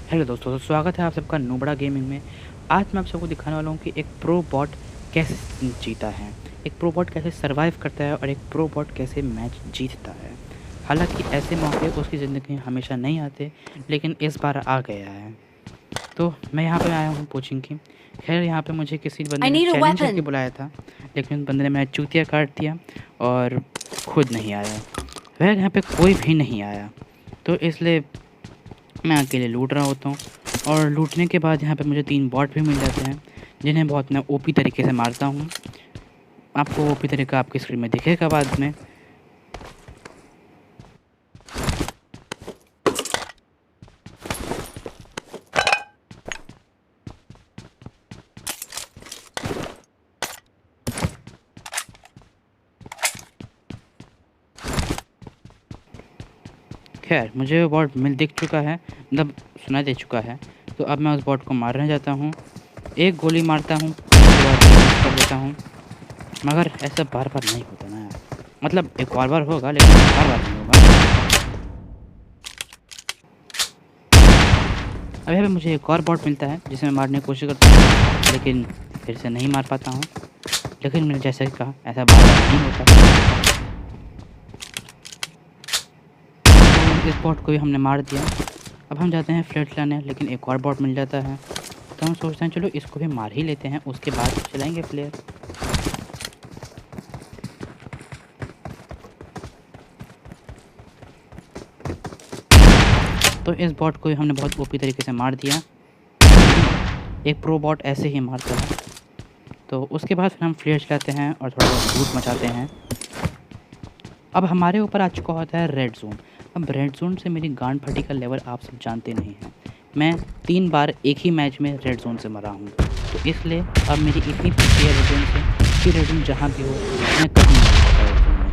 Hello दोस्तों, तो स्वागत है आप सबका नोबड़ा गेमिंग में। आज मैं आप सबको दिखाने वाला हूँ कि एक प्रो बॉट कैसे जीता है, एक प्रो बॉट कैसे सरवाइव करता है और एक प्रो बॉट कैसे मैच जीतता है। हालांकि ऐसे मौके उसकी ज़िंदगी में हमेशा नहीं आते, लेकिन इस बार आ गया है। तो मैं यहाँ पे आया हूँ कोचिंग की। खैर यहाँ पे मुझे किसी I बंदे ने need a चैलेंज करके weapon. बुलाया था, लेकिन उस बंदे ने मेरा चूतिया काट दिया और खुद नहीं आया। वह यहाँ पे कोई भी नहीं आया, तो इसलिए मैं अकेले लूट रहा होता हूँ। और लूटने के बाद यहाँ पे मुझे 3 बॉट भी मिल जाते हैं, जिन्हें बहुत मैं ओपी तरीके से मारता हूँ। आपको ओपी तरीका आपकी स्क्रीन में दिखेगा बाद में। खैर मुझे वो बॉट दिख चुका है, मतलब सुनाई दे चुका है। तो अब मैं उस बॉट को मारने जाता हूँ। एक गोली मारता हूँ, उसके बाद मिस कर देता हूँ। मगर ऐसा बार बार नहीं होता ना यार, मतलब एक और बार होगा लेकिन बार बार नहीं होगा। अब यहाँ पे मुझे एक और बॉट मिलता है जिसे मैं मारने की कोशिश करता हूँ, लेकिन फिर से नहीं मार पाता हूँ। लेकिन मैंने जैसे कि कहा, ऐसा बार बार नहीं होता। तो इस बॉट को भी हमने मार दिया। अब हम जाते हैं फ्लैट लाने, लेकिन एक और बॉट मिल जाता है। तो हम सोचते हैं चलो इसको भी मार ही लेते हैं, उसके बाद चलाएंगे प्लेयर। तो इस बॉट को भी हमने बहुत ओपी तरीके से मार दिया। एक प्रो बॉट ऐसे ही मारता है। तो उसके बाद फिर हम फ्लेयर चलाते हैं और थोड़ा बहुत लूट मचाते हैं। अब हमारे ऊपर आ चुका होता है रेड जोन। अब रेड जोन से मेरी गांड फटी का लेवल आप सब जानते नहीं हैं। मैं 3 बार एक ही मैच में रेड जोन से मरा हूँ। तो इसलिए अब मेरी इतनी फटी है रेड जोन से कि रेड जोन जहाँ भी हो मैं कहीं नहीं रहता रेड जोन में।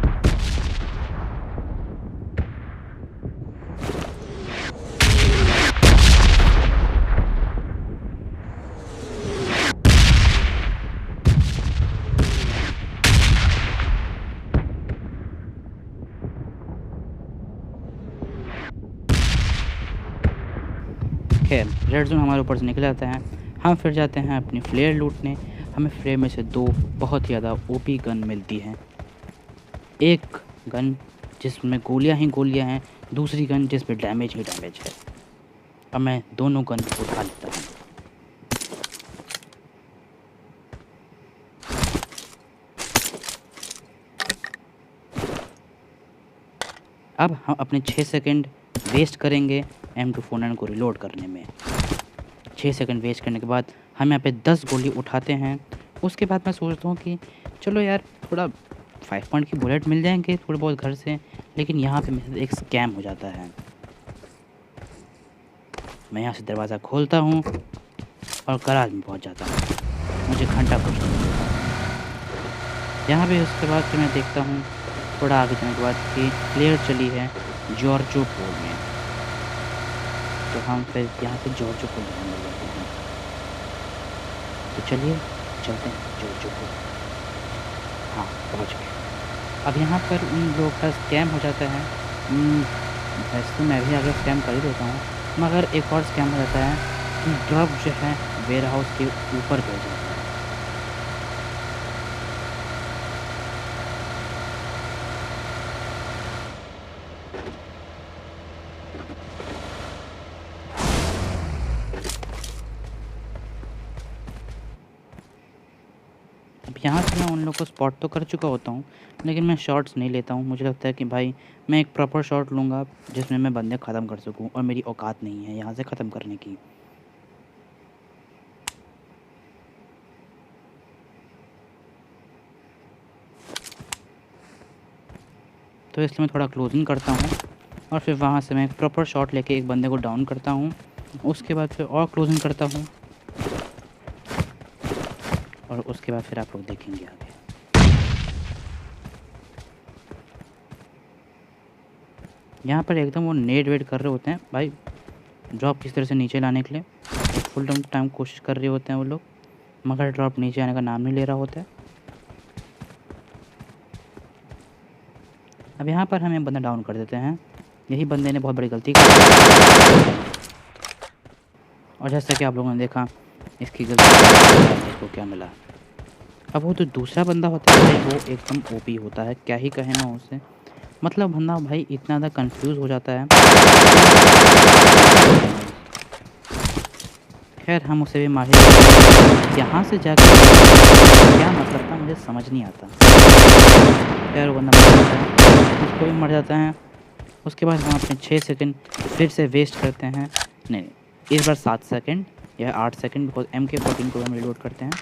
खैर रेड जोन हमारे ऊपर से निकल जाता है। हम फिर जाते हैं अपनी फ्लेयर लूटने। हमें फ्लेयर में से 2 बहुत ही ज़्यादा ओपी गन मिलती हैं। एक गन जिसमें गोलियां ही गोलियां हैं, दूसरी गन जिस पे डैमेज ही डैमेज है। अब मैं दोनों गन उठा लेता हूँ। अब हम अपने 6 सेकंड वेस्ट करेंगे M249 को रिलोड करने में। 6 सेकंड वेस्ट करने के बाद हम यहाँ पे 10 गोली उठाते हैं। उसके बाद मैं सोचता हूँ कि चलो यार थोड़ा 5 पॉइंट की बुलेट मिल जाएंगे थोड़े बहुत घर से। लेकिन यहाँ पे मेरे साथ एक स्कैम हो जाता है। मैं यहाँ से दरवाज़ा खोलता हूँ और गराज में पहुँच जाता हूँ। मुझे घंटा कुछ नहीं मिलता यहाँ पे। उसके बाद फिर मैं देखता हूँ थोड़ा आगे जाने के बाद कि प्लेयर चली है जॉर्जो पोल में। तो हम फिर यहाँ से जॉर्जो पोल जाने लग जाते हैं। तो चलिए चलते हैं जॉर्जो पोल। हाँ पहुँच गए। अब यहाँ पर उन लोगों का स्कैम हो जाता है। वैसे तो मैं भी आगे स्कैम कर ही देता हूँ, मगर एक और स्कैम हो जाता है कि ड्रॉप जो है वेयर हाउस के ऊपर गिर जाता है। अब यहाँ से मैं उन लोग को स्पॉट तो कर चुका होता हूँ, लेकिन मैं शॉट्स नहीं लेता हूँ। मुझे लगता है कि भाई मैं एक प्रॉपर शॉट लूँगा जिसमें मैं बंदे ख़त्म कर सकूँ, और मेरी औकात नहीं है यहाँ से ख़त्म करने की। तो इसलिए मैं थोड़ा क्लोजिंग करता हूँ और फिर वहाँ से मैं एक प्रॉपर शॉट लेके एक बंदे को डाउन करता हूँ। उसके बाद फिर और क्लोजिंग करता हूँ और उसके बाद फिर आप लोग देखेंगे आगे। यहाँ पर एकदम वो नेट वेट कर रहे होते हैं भाई, ड्रॉप किस तरह से नीचे लाने के लिए फुल टाइम कोशिश कर रहे होते हैं वो लोग, मगर ड्रॉप नीचे आने का नाम नहीं ले रहा होता है। अब यहाँ पर हम एक बंदा डाउन कर देते हैं। यही बंदे ने बहुत बड़ी गलती की। और जैसा कि आप लोगों ने देखा इसकी गलती इसको क्या मिला। अब वो जो दूसरा बंदा होता है भाई वो एकदम ओपी होता है, क्या ही कहें मैं उससे। मतलब बंदा भाई इतना ज़्यादा कन्फ्यूज़ हो जाता है। खैर हम उसे भी मार ही देते। यहाँ से जाके क्या मतलब था मुझे समझ नहीं आता। खैर वो बंदा मर जाता है, उसको भी मर जाता है। उसके बाद हम अपने 6 सेकंड फिर से वेस्ट करते हैं। नहीं, इस बार 7 सेकंड या 8 सेकंड, बिकॉज़ MK14 को हम रिलोड करते हैं।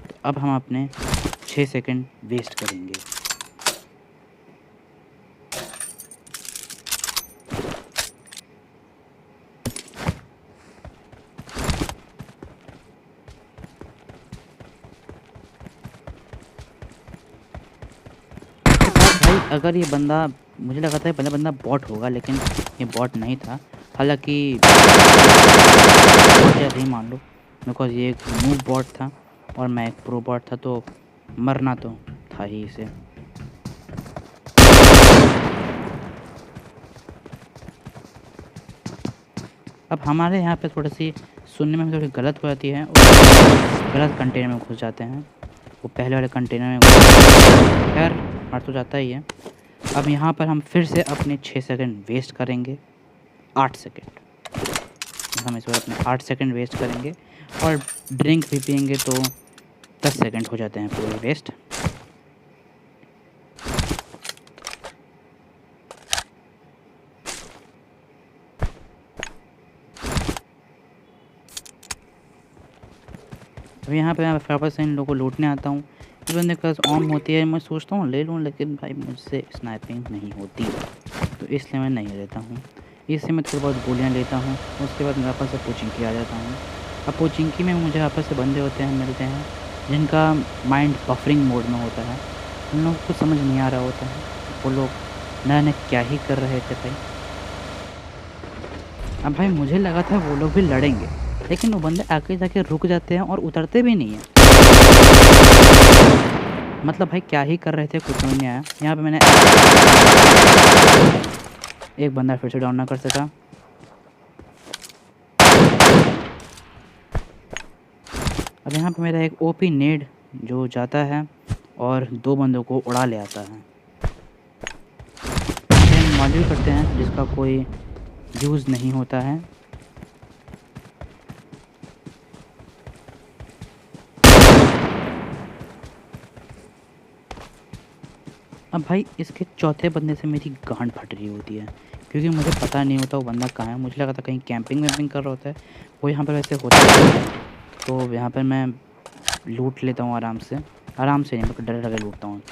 तो अब हम अपने 6 सेकंड वेस्ट करेंगे। भाई अगर ये बंदा, मुझे लगा था पहले बंदा बॉट होगा, लेकिन ये बॉट नहीं था। हालाँकि बॉट या नहीं मान लो, बिकॉज़ ये एक नूब बॉट था और मैं एक प्रो बॉट था, तो मरना तो था ही इसे। अब हमारे यहाँ पे थोड़ी-सी सुनने में थोड़ी गलत हो जाती है और गलत कंटेनर में घुस जाते हैं। वो पहले वाले कंटेनर में खैर मर तो जाता ही है। अब यहाँ पर हम फिर से अपने 6 सेकंड वेस्ट करेंगे। 8 सेकंड हम इस बार अपने 8 सेकंड वेस्ट करेंगे और ड्रिंक भी पिएंगे तो 10 सेकंड हो जाते हैं पूरे वेस्ट। अब यहाँ पे मैं वापस से इन लोगों को लूटने आता हूँ। ये बंदे के पास ऑन होती है, मैं सोचता हूँ ले लूँ, लेकिन भाई मुझसे स्नाइपिंग नहीं होती, तो इसलिए मैं नहीं लेता हूँ। इससे मैं थोड़ी बहुत गोलियाँ लेता हूँ, उसके बाद मैं वापस से पोचिंकी आ जाता हूँ। अब पोचिंकी में मुझे आपस से बंदे होते हैं, मिलते हैं, जिनका माइंड बफरिंग मोड में होता है। उन लोगों को समझ नहीं आ रहा होता है वो लोग न जाने क्या ही कर रहे थे भाई। अब भाई मुझे लगा था वो लोग भी लड़ेंगे, लेकिन वो बंदे आके जाके रुक जाते हैं और उतरते भी नहीं हैं। मतलब भाई क्या ही कर रहे थे कुछ समझ नहीं आया। यहाँ पे मैंने एक बंदा फिर से डाउन ना कर सका। अब यहाँ पे मेरा एक ओपी नेड जो जाता है और 2 बंदों को उड़ा ले आता है। हम मॉड्यूल करते हैं जिसका कोई यूज़ नहीं होता है। अब भाई इसके चौथे बंदे से मेरी गांड फट रही होती है, क्योंकि मुझे पता नहीं होता वो बंदा कहाँ है। मुझे लगा था कहीं कैंपिंग वैम्पिंग कर रहा होता है, वो यहाँ पर वैसे होता नहीं है। तो यहाँ पर मैं लूट लेता हूँ आराम से नहीं, मैं डर लगे लूटता हूँ।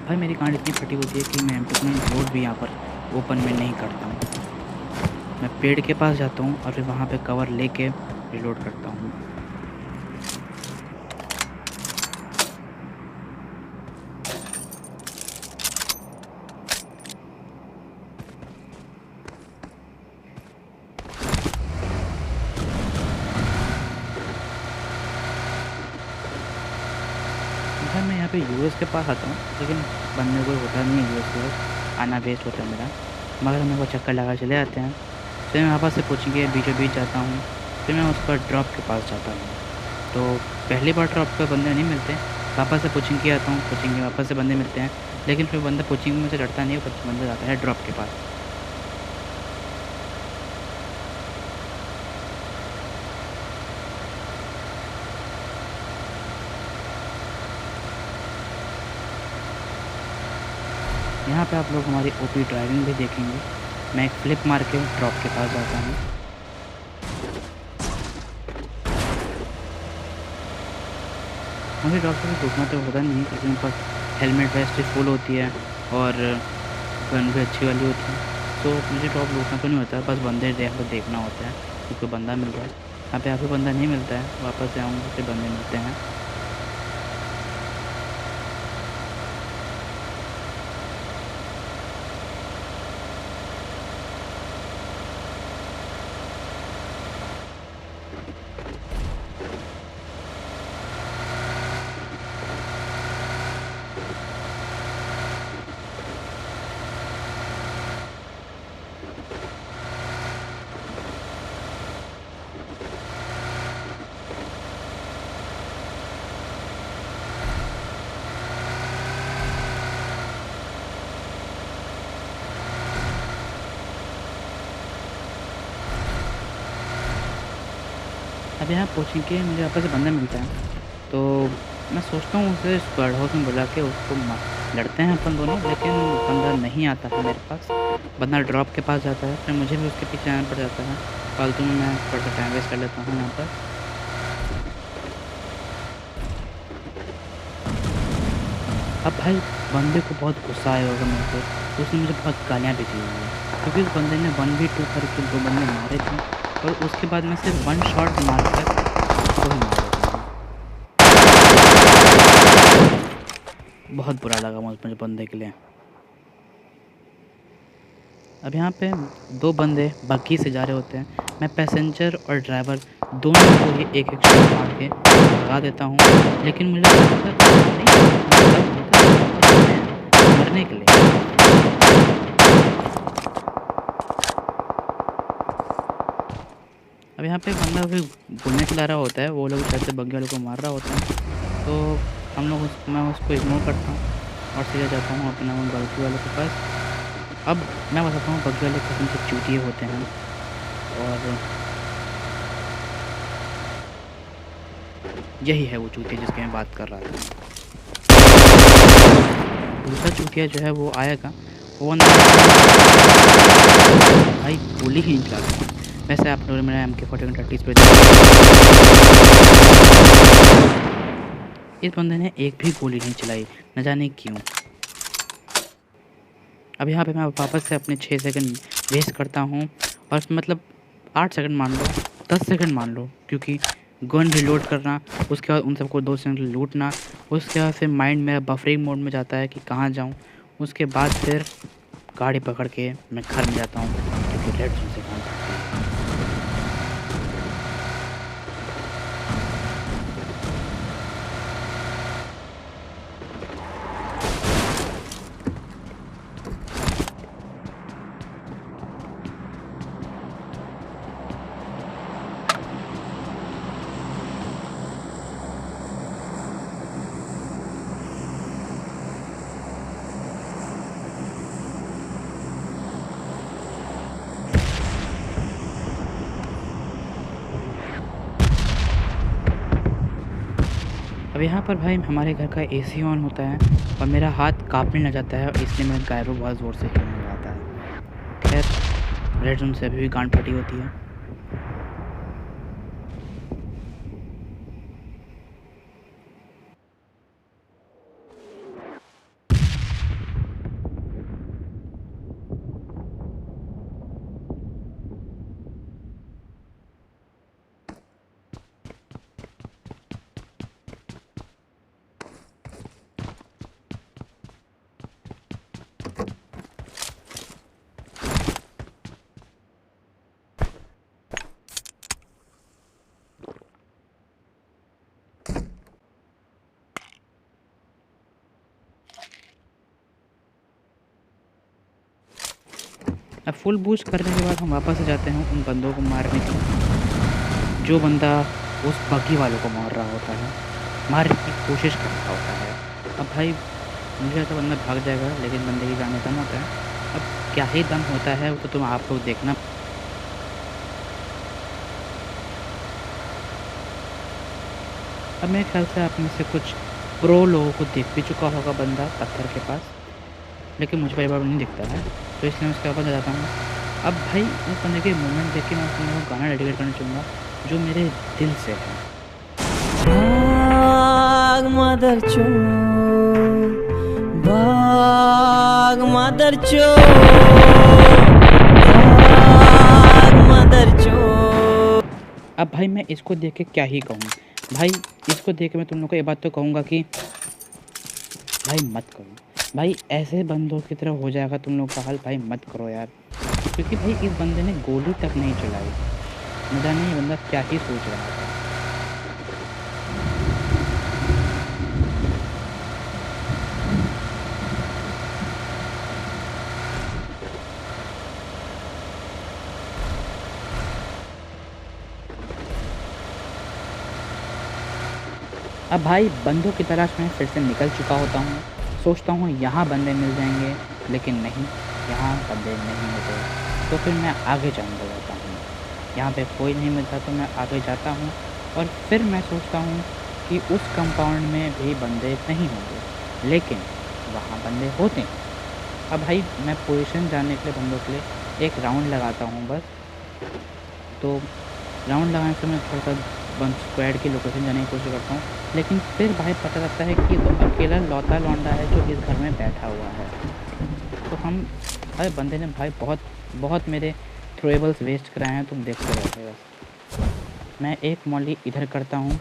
भाई मेरी गांड इतनी फटी होती है कि मैं लोड भी यहाँ पर ओपन में नहीं करता हूँ। मैं पेड़ के पास जाता हूँ और फिर वहाँ पे कवर लेके रिलोड करता हूँ। भाई मैं यहाँ पे यूएस के पास आता हूँ, लेकिन बनने कोई होता नहीं है यूएस के पास, आना वेस्ट होता है मेरा। मगर मेरे को चक्कर लगा चले आते हैं। फिर मैं वापस से पूछेंगे बीचों बीच जाता हूँ। फिर मैं उस पर ड्रॉप के पास जाता हूँ, तो पहली बार ड्रॉप पे बंदे नहीं मिलते। वापस से पूछेंगे आता हूँ, पूछेंगे वापस से बंदे मिलते हैं, लेकिन फिर बंदा पूछेंगे में से लड़ता नहीं है, बंदा जाता है ड्रॉप के पास। यहाँ पे आप लोग हमारी ओपी ड्राइविंग भी देखेंगे। मैं एक फ्लिप मार के ड्रॉप के पास जाता हूँ। मुझे ड्रॉप से रुकना तो होता नहीं है, क्योंकि उन पर हेलमेट वेस्ट फुल होती है और गन भी अच्छी वाली होती है। तो मुझे ड्रॉप लूटना तो नहीं होता, बस बंदे यहाँ पर देखना होता है कि कोई बंदा मिल रहा है। यहाँ पे आके बंदा नहीं मिलता है, वापस से आऊँगा फिर बंदे मिलते हैं। अब यहाँ पहुँचेंगे, मुझे वापस से बंदा मिलता है, तो मैं सोचता हूँ उसे स्क्वाड हाउस में बुला के उसको लड़ते हैं अपन दोनों, लेकिन बंदा नहीं आता है मेरे पास। बंदा ड्रॉप के पास जाता है, फिर मुझे भी उसके पीछे आना पड़ जाता है। फालतू में मैं थोड़ा सा टाइम वेस्ट कर लेता हूँ यहाँ पर। अब भाई बंदे को बहुत गुस्सा आया होगा मेरे पे, तो उसने मुझे बहुत गालियाँ भी दी हुई है, क्योंकि उस बंदे ने 1v2 करके 2 बंदे मारे थे, और उसके बाद मैं सिर्फ 1 शॉट मारकर उसको ही मार देता हूँ। बहुत बुरा लगा मुझे बंदे के लिए। अब यहाँ पे 2 बंदे बग्गी से जा रहे होते हैं, मैं पैसेंजर और ड्राइवर दोनों को ही एक-एक शॉट मार के भगा देता हूँ, लेकिन मुझे लगता है मरने के लिए। अब यहाँ पे बंदा कोई घूमने चला रहा होता है, वो लोग शायद से बग्गी वालों को मार रहा होता है, तो मैं उसको इग्नोर करता हूँ और सीधे जाता हूँ अपना उन बग्गी वालों के पास। अब मैं बताता हूँ बग्गी वाले किस्म के चूतिए होते हैं, और यही है वो चूतिया जिसकी मैं बात कर रहा था। दूसरा चूतिया जो है वो आएगा, वो अंदर भाई गोली ही नहीं चलाता। वैसे आप लोगों ने मेरा MK-40 पे इस बंदे ने एक भी गोली नहीं चलाई, न जाने क्यों। अब यहाँ पे मैं वापस से अपने 6 सेकंड वेस्ट करता हूँ, और मतलब 8 सेकंड मान लो, 10 सेकंड मान लो, क्योंकि गन रिलोड करना, उसके बाद उन सबको 2 सेकंड लूटना, उसके बाद फिर माइंड मेरा बफरिंग मोड में जाता है कि कहाँ जाऊँ। उसके बाद फिर गाड़ी पकड़ के मैं घर में जाता हूँ, क्योंकि रेड जोन से काम करती है। अब यहाँ पर भाई हमारे घर का AC ऑन होता है, और मेरा हाथ काँपने लग जाता है, और इसलिए मेरा गायरो बहुत ज़ोर से हिलने लग जाता है। खैर रेड जोन से अभी भी गांड फटी होती है। अब फुल बूस्ट करने के बाद हम वापस से जाते हैं उन बंदों को मारने के लिए, जो बंदा उस बग्गी वालों को मार रहा होता है, मारने की कोशिश कर रहा होता है। अब भाई मुझे ऐसा बंदा भाग जाएगा, लेकिन बंदे की जान में दम होता है। अब क्या ही दम होता है वो तो तुम आप लोग देखना। अब मेरे ख्याल से आप में से कुछ प्रो लोगों को देख भी चुका होगा बंदा पत्थर के पास, लेकिन मुझे पहली बार नहीं दिखता है, तो इसलिए मैं उसके वापस जाता हूँ। अब भाई उस बंदे के मूवमेंट देख के मैं उसको गाना डेडिकेट करना चाहूँगा जो मेरे दिल से है। मदर भाग मदर चो, भाग मदर चो। अब भाई मैं इसको देख के क्या ही कहूँ भाई। इसको देख के मैं तुम लोग को ये बात तो कहूँगा कि भाई मत करो भाई, ऐसे बंदों की तरह हो जाएगा तुम लोग का हाल। भाई मत करो यार, क्योंकि भाई इस बंदे ने गोली तक नहीं चलाई। न जाने ये बंदा क्या ही सोच रहा था। अब भाई बंदों की तलाश में फिर से निकल चुका होता हूँ। सोचता हूँ यहाँ बंदे मिल जाएंगे, लेकिन नहीं, यहाँ बंदे नहीं मिलते। तो फिर मैं आगे जाने लगता हूँ। यहाँ पे कोई नहीं मिलता तो मैं आगे जाता हूँ, और फिर मैं सोचता हूँ कि उस कंपाउंड में भी बंदे नहीं होंगे, लेकिन वहाँ बंदे होते हैं। अब भाई मैं पोजीशन जानने के लिए बंदों के लिए एक राउंड लगाता हूँ बस। तो राउंड लगाने से मैं थोड़ा सा बंद स्क्वाड की लोकेशन जाने की कोशिश करता हूँ, लेकिन फिर भाई पता लगता है कि तो अकेला लौता लौंडा है जो इस घर में बैठा हुआ है। तो हम भाई बंदे ने भाई बहुत बहुत मेरे थ्रोएबल्स वेस्ट कराए हैं, तुम देखते रहते बस। मैं एक मॉली इधर करता हूँ,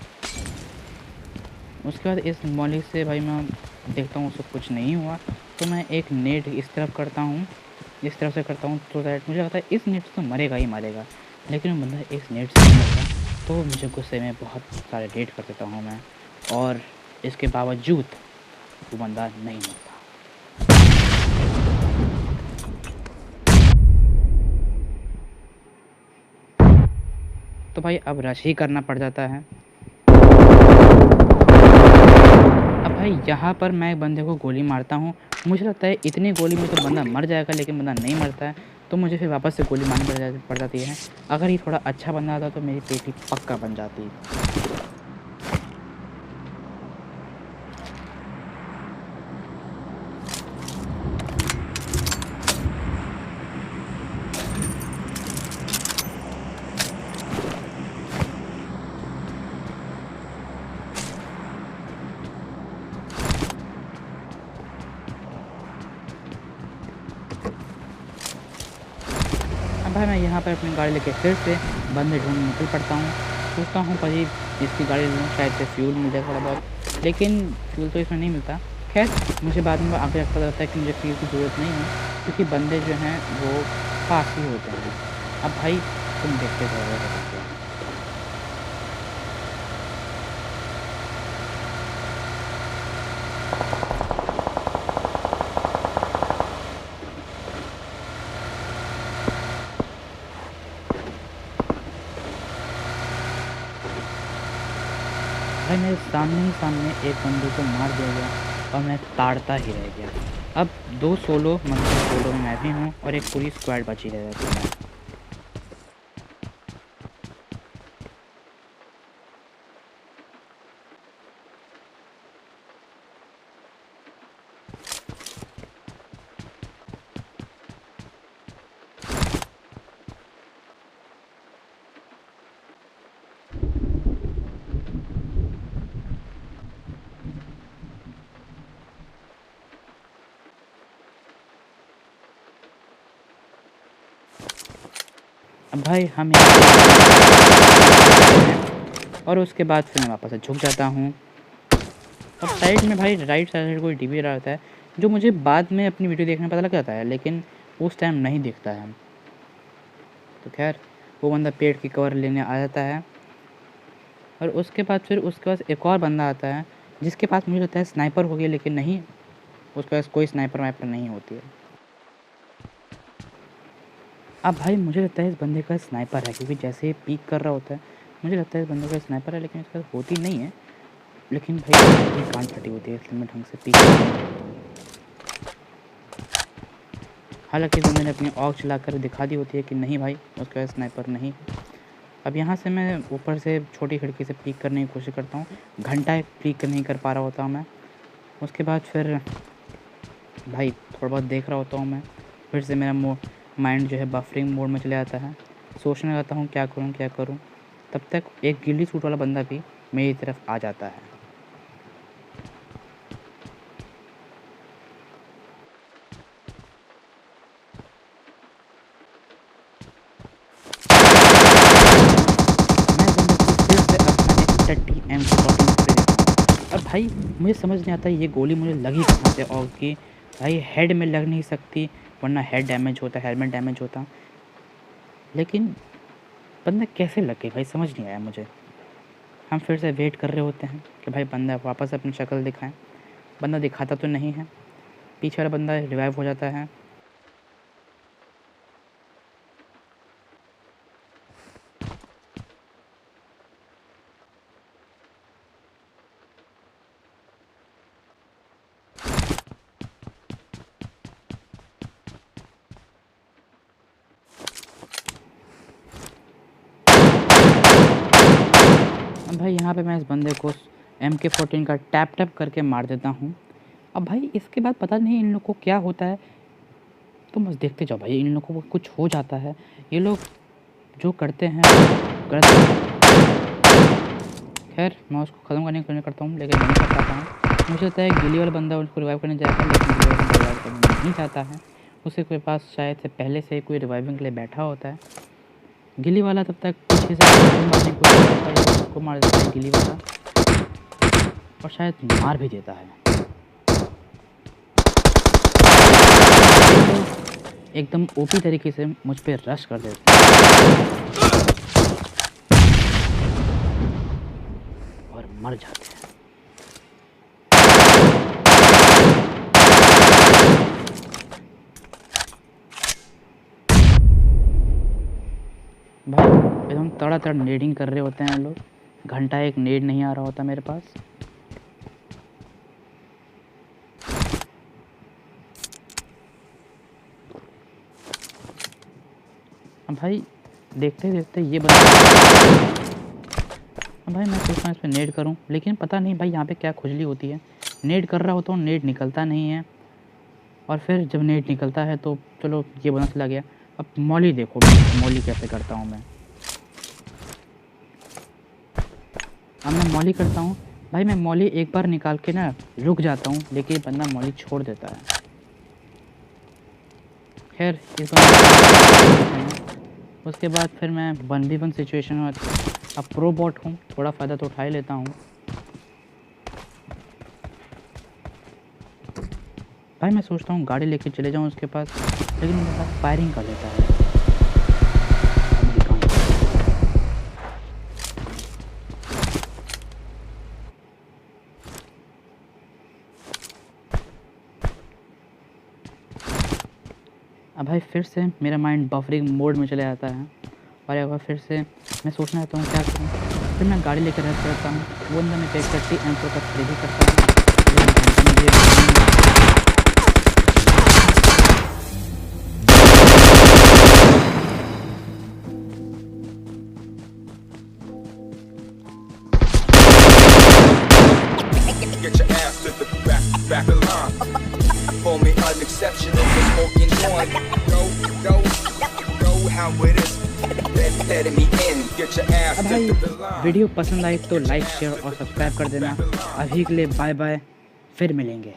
उसके बाद इस मॉली से भाई मैं देखता हूँ उसको कुछ नहीं हुआ, तो मैं एक नेट इस तरफ करता हूँ, इस तरफ से करता हूँ। तो दैट मुझे लगता है इस नेट से तो मरेगा ही मरेगा, लेकिन वो बंदा इस नेट से नहीं मरता। तो मुझे गुस्से में बहुत सारे डेट कर देता हूँ मैं, और इसके बावजूद वो बंदा नहीं मरता। तो भाई अब रश ही करना पड़ जाता है। अब भाई यहाँ पर मैं बंदे को गोली मारता हूँ, मुझे लगता है इतनी गोली में तो बंदा मर जाएगा, लेकिन बंदा नहीं मरता है। तो मुझे फिर वापस से गोली मारनी पड़ जाती है। अगर ये थोड़ा अच्छा बंदा आता तो मेरी पेटी पक्का बन जाती। अब भाई मैं यहाँ पर अपनी गाड़ी लेके फिर से बंदे ढूंढ निकल पड़ता हूँ। सोचता हूँ भाई इसकी गाड़ी लूँ, शायद से फ्यूल मिल जाए थोड़ा बहुत, लेकिन फ्यूल तो इसमें नहीं मिलता। खैर मुझे बाद में आगे पता लगता है कि मुझे फ्यूल की ज़रूरत नहीं है, क्योंकि बंदे जो हैं वो पास ही होते हैं। अब भाई तुम देखते रहोगे। भाई मेरे सामने एक बंदे को मार दिया गया, और मैं ताड़ता ही रह गया। अब 2 सोलो, मतलब सोलो में मैं भी हूँ और एक पूरी स्क्वाड बची रह जाती है। अब भाई हम और उसके बाद फिर मैं वापस से झुक जाता हूँ। अब साइड में भाई राइट साइड कोई डिबी रहा होता है, जो मुझे बाद में अपनी वीडियो देखने में पता लग जाता है, लेकिन उस टाइम नहीं दिखता है। तो खैर वो बंदा पेड़ की कवर लेने आ जाता है, और उसके बाद फिर उसके पास एक और बंदा आता है जिसके पास मुझे लगता है स्नाइपर हो गया, लेकिन नहीं, उसके पास कोई स्नाइपर वाइपर नहीं होती है। अब भाई मुझे लगता है इस बंदे का स्नाइपर है, क्योंकि जैसे ही पीक कर रहा होता है मुझे लगता है इस बंदे का स्नाइपर है, लेकिन इसके पास होती नहीं है। लेकिन भाई कान फटी होती है, इसलिए मैं ढंग से पीक नहीं कर पाता हूँ। हालांकि इस बंदे ने अपनी ऑग चलाकर दिखा दी होती है कि नहीं भाई उसके पास स्नाइपर नहीं। अब यहाँ से मैं ऊपर से छोटी खिड़की से पीक करने की कोशिश करता हूँ, घंटा पीक नहीं कर पा रहा होता हूँ मैं। उसके बाद फिर भाई थोड़ा बहुत देख रहा होता हूँ मैं, फिर से मेरा माइंड जो है बफरिंग मोड में चले जाता है। सोचने लगता हूँ क्या करूँ। तब तक एक गिल्ली सूट वाला बंदा भी मेरी तरफ आ जाता है। भाई मुझे समझ नहीं आता ये गोली मुझे लगी कहाँ से, और कि भाई हेड में लग नहीं सकती वरना हेड डैमेज होता, हेलमेट डैमेज होता, लेकिन बंदा कैसे लग गई भाई समझ नहीं आया मुझे। हम फिर से वेट कर रहे होते हैं कि भाई बंदा वापस अपनी शक्ल दिखाए, बंदा दिखाता तो नहीं है, पीछे वाला बंदा रिवाइव हो जाता है। अब भाई यहाँ पे मैं इस बंदे को MK14 का टैप करके मार देता हूँ। अब भाई इसके बाद पता नहीं इन लोग को क्या होता है, तो बस देखते जाओ भाई, इन लोगों को कुछ हो जाता है, ये लोग जो करते हैं करते हैं। खैर मैं उसको ख़त्म करने की कोशिश करता हूँ लेकिन नहीं कर पाता हूँ। मुझे लगता है गिली वाला बंदा उसको रिवाइव करने जाएगा, लेकिन गिली वाला रिवाइव करने नहीं चाहता है, उसके पास शायद से पहले से कोई रिवाइविंग के लिए बैठा होता है। गिली वाला तब तक पीछे से मारने की कोशिश करता है, उसको मार देता है गिली वाला, और शायद मार भी देता है। एकदम ओपी तरीके से मुझ पे रश कर देते हैं और मर जाते हैं। भाई एकदम तड़ा नेडिंग कर रहे होते हैं लोग, घंटा एक नेड नहीं आ रहा होता मेरे पास। अब भाई देखते देखते ये बंदा, अब भाई मैं सोचता हूँ इस पर नेड करूँ, लेकिन पता नहीं भाई यहाँ पे क्या खुजली होती है, नेड कर रहा होता हूँ नेड निकलता नहीं है, और फिर जब नेड निकलता है तो चलो ये बंदा चला गया। अब मॉली देखो, मॉली कैसे करता हूँ मैं। अब मैं मॉली करता हूँ भाई, मैं मॉली एक बार निकाल के ना रुक जाता हूँ, लेकिन बंदा मॉली छोड़ देता है। खैर इस बार उसके बाद फिर मैं 1v1 सिचुएशन में, अब प्रो बॉट हूँ, थोड़ा फ़ायदा तो उठा ही लेता हूँ। भाई मैं सोचता हूँ गाड़ी लेके चले जाऊँ उसके पास, लेकिन मेरे पास फायरिंग कर लेता है। अब भाई फिर से मेरा माइंड बफरिंग मोड में चले जाता है, और एक बार फिर से मैं सोचना चाहता हूँ क्या करूँ। फिर मैं गाड़ी लेकर रह करता हूँ, वो अंदर मैं पैक करती M4 का स्प्रे भी करता हूँ। Get your ass to the back of line. For me unexceptional for smoking joint. Know how it is. Letting me in. Get your ass अब to भाई the line. वीडियो पसंद आई तो like share और subscribe कर देना। अभी के लिए बाय बाय, फिर मिलेंगे।